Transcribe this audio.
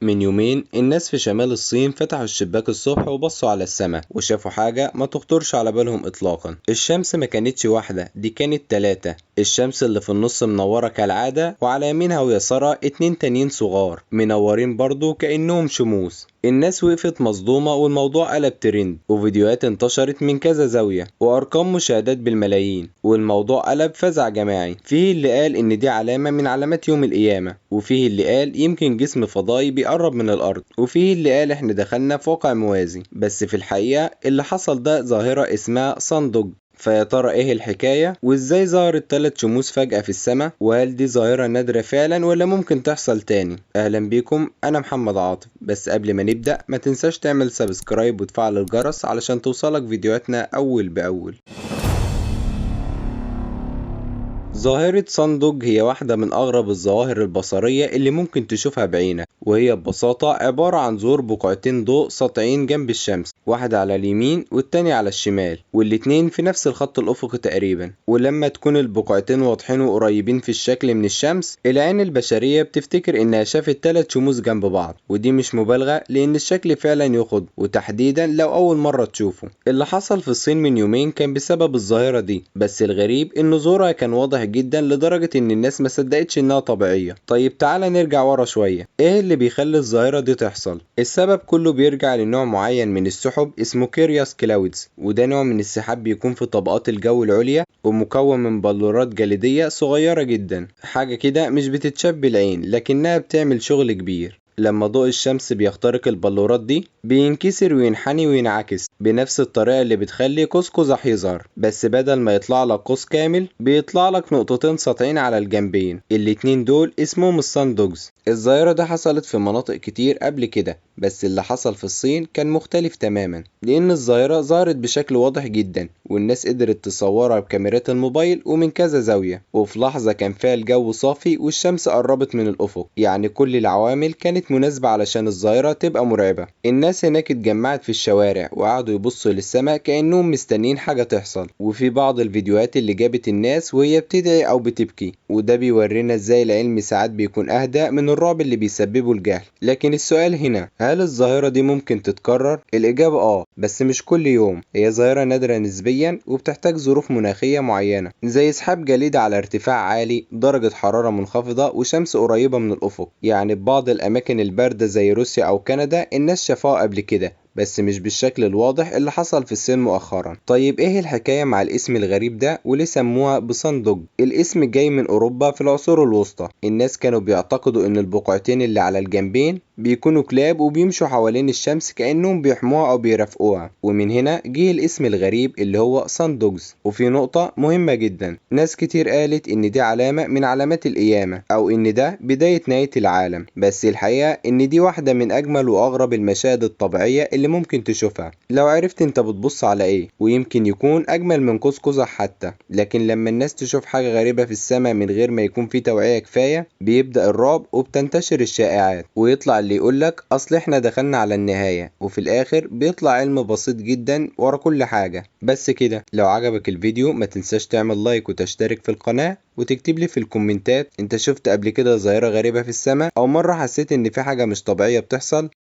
من يومين الناس في شمال الصين فتحوا الشباك الصبح وبصوا على السماء وشافوا حاجة ما تخطرش على بالهم إطلاقا. الشمس ما كانتش واحدة، دي كانت 3. الشمس اللي في النص منورة كالعادة، وعلى يمينها ويسارها 2 تانيين صغار منورين برضو كأنهم شموس. الناس وقفت مصدومة والموضوع قلب ترند، وفيديوهات انتشرت من كذا زاوية وأرقام مشاهدات بالملايين، والموضوع قلب فزع جماعي. فيه اللي قال إن دي علامة من علامات يوم القيامة، وفيه اللي قال يمكن جسم فضائي بيقرب من الأرض، وفيه اللي قال إحنا دخلنا في واقع موازي. بس في الحقيقة اللي حصل ده ظاهرة اسمها صندوق. فيا ترى ايه الحكاية، وازاي ظهرت 3 شموس فجأة في السماء، وهل دي ظاهرة نادرة فعلا ولا ممكن تحصل تاني؟ اهلا بيكم، انا محمد عاطف. بس قبل ما نبدأ ما تنساش تعمل سبسكرايب وتفعل الجرس علشان توصلك فيديوهاتنا اول باول. ظاهرة صندوق هي واحدة من أغرب الظواهر البصرية اللي ممكن تشوفها بعينك، وهي ببساطة عبارة عن ظهور بقعتين ضوء ساطعين جنب الشمس، واحدة على اليمين والتانية على الشمال، والاتنين في نفس الخط الأفقي تقريبا. ولما تكون البقعتين واضحين وقريبين في الشكل من الشمس، العين البشرية بتفتكر إنها شافت 3 شموس جنب بعض، ودي مش مبالغة لأن الشكل فعلا يخض، وتحديدا لو أول مرة تشوفه. اللي حصل في الصين من يومين كان بسبب الظاهرة دي، بس الغريب إن ظهورها كان واضح جدا لدرجة ان الناس ما صدقتش انها طبيعية. طيب تعالى نرجع ورا شوية، ايه اللي بيخلي الظاهرة دي تحصل؟ السبب كله بيرجع لنوع معين من السحب اسمه كيرياس كلاودز، وده نوع من السحاب بيكون في طبقات الجو العليا ومكون من بلورات جليدية صغيرة جدا، حاجة كده مش بتتشاف بالعين لكنها بتعمل شغل كبير. لما ضوء الشمس بيخترق البلورات دي بينكسر وينحني وينعكس بنفس الطريقة اللي بتخلي قوس قزح يظهر، بس بدل ما يطلع لك قوس كامل بيطلع لك نقطتين ساطعين على الجنبين. الاتنين دول اسمهم الصندوقز. الظاهرة دي حصلت في مناطق كتير قبل كده، بس اللي حصل في الصين كان مختلف تماما، لأن الظاهرة ظهرت بشكل واضح جدا والناس قدرت تصورها بكاميرات الموبايل ومن كذا زاوية، وفي لحظة كان فيها الجو صافي والشمس قربت من الأفق. يعني كل العوامل كانت مناسبة علشان الظاهرة تبقى مرعبة. الناس هناك اتجمعت في الشوارع وقعدوا يبصوا للسماء كأنهم مستنين حاجة تحصل، وفي بعض الفيديوهات اللي جابت الناس وهي بتدعي أو بتبكي، وده بيورينا ازاي العلم ساعات بيكون أهدى من الرعب اللي بيسببه الجهل. لكن السؤال هنا، هل الظاهرة دي ممكن تتكرر؟ الإجابة بس مش كل يوم. هي ظاهرة نادرة نسبيا وبتحتاج ظروف مناخية معينة، زي سحاب جليد على ارتفاع عالي، درجة حرارة منخفضة، وشمس قريبة من الأفق. يعني ببعض الأماكن الباردة زي روسيا أو كندا الناس شافوها قبل كده، بس مش بالشكل الواضح اللي حصل في الصين مؤخرا. طيب ايه الحكاية مع الاسم الغريب ده وليه سموها بصندوق؟ الاسم جاي من اوروبا في العصور الوسطى. الناس كانوا بيعتقدوا ان البقعتين اللي على الجنبين بيكونوا كلاب وبيمشوا حوالين الشمس كأنهم بيحموها او بيرافقوها، ومن هنا جه الاسم الغريب اللي هو صندوقز. وفي نقطة مهمة جدا، ناس كتير قالت ان دي علامة من علامات القيامة او ان ده بداية نهاية العالم، بس الحقيقة ان دي واحدة من اجمل واغرب المشاهد الطبيعية اللي ممكن تشوفها لو عرفت انت بتبص على ايه، ويمكن يكون اجمل من قوس قزح حتى. لكن لما الناس تشوف حاجة غريبة في السماء من غير ما يكون في توعية كفاية بيبدأ الرعب وبتنتشر الشائعات، ويطلع اللي يقولك اصل احنا دخلنا على النهاية، وفي الاخر بيطلع علم بسيط جدا ورا كل حاجة. بس كده، لو عجبك الفيديو ما تنساش تعمل لايك وتشترك في القناة، وتكتب لي في الكومنتات انت شفت قبل كده ظاهرة غريبة في السماء، او مرة حسيت ان في حاجة مش طبيعية بتحصل.